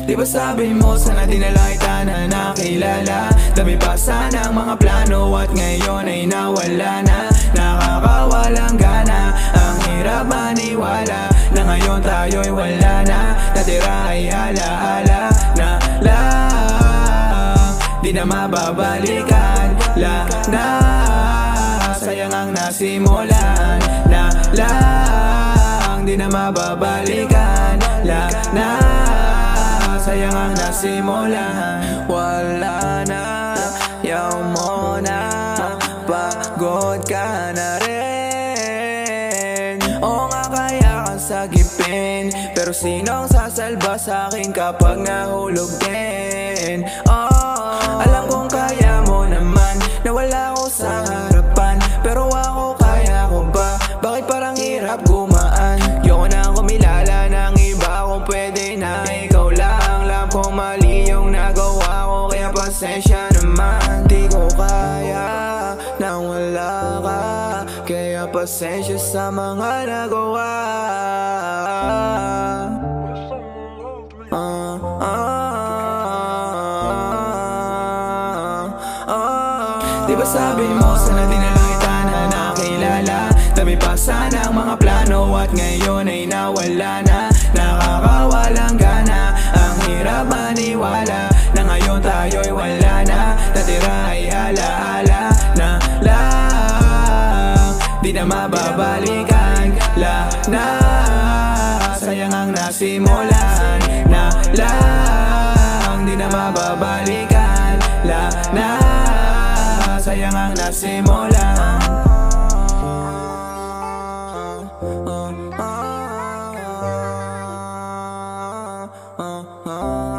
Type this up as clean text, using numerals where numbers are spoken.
Di ba sabi mo sana di na lang kita na nakilala? Dami pa sana ang mga plano at ngayon ay nawala na. Nakakawalang gana, ang hirap maniwala na ngayon tayo'y wala na. Natira ay alaala na lang, di na mababalikan. Na sayang ang nasimulan na lang, di na mababalikan. Na sayang ang nasimulan. Wala na, yaw mo na, pagod ka na rin. O nga kaya kang sagipin, pero sinong sasalba sa'kin kapag nahulog din? Alam kong kaya mo naman, na wala ko sa harapan, pero ako kaya ko ba? Bakit parang hirap gumaan? Yoko na kumilala ng iba, kung pwede na ikaw lang. Alam kong mali yung nagawa ko, kaya pasensya naman. Di ko kaya nang wala ka, kaya pasensya sa mga nagawa. Di ba sabi mo sana di na lang kita na nakilala? Dami pa sana ang mga plano at ngayon ay nawala na. Nakakawalang gana, ang hirap maniwala na ngayon tayo'y wala na. Natira ay alaala na lang, di na mababalikan. Na sayang ang nasimulan na lang, di na mababalikan. Na sayang ang nasimulan. Oh, oh, oh, oh, oh.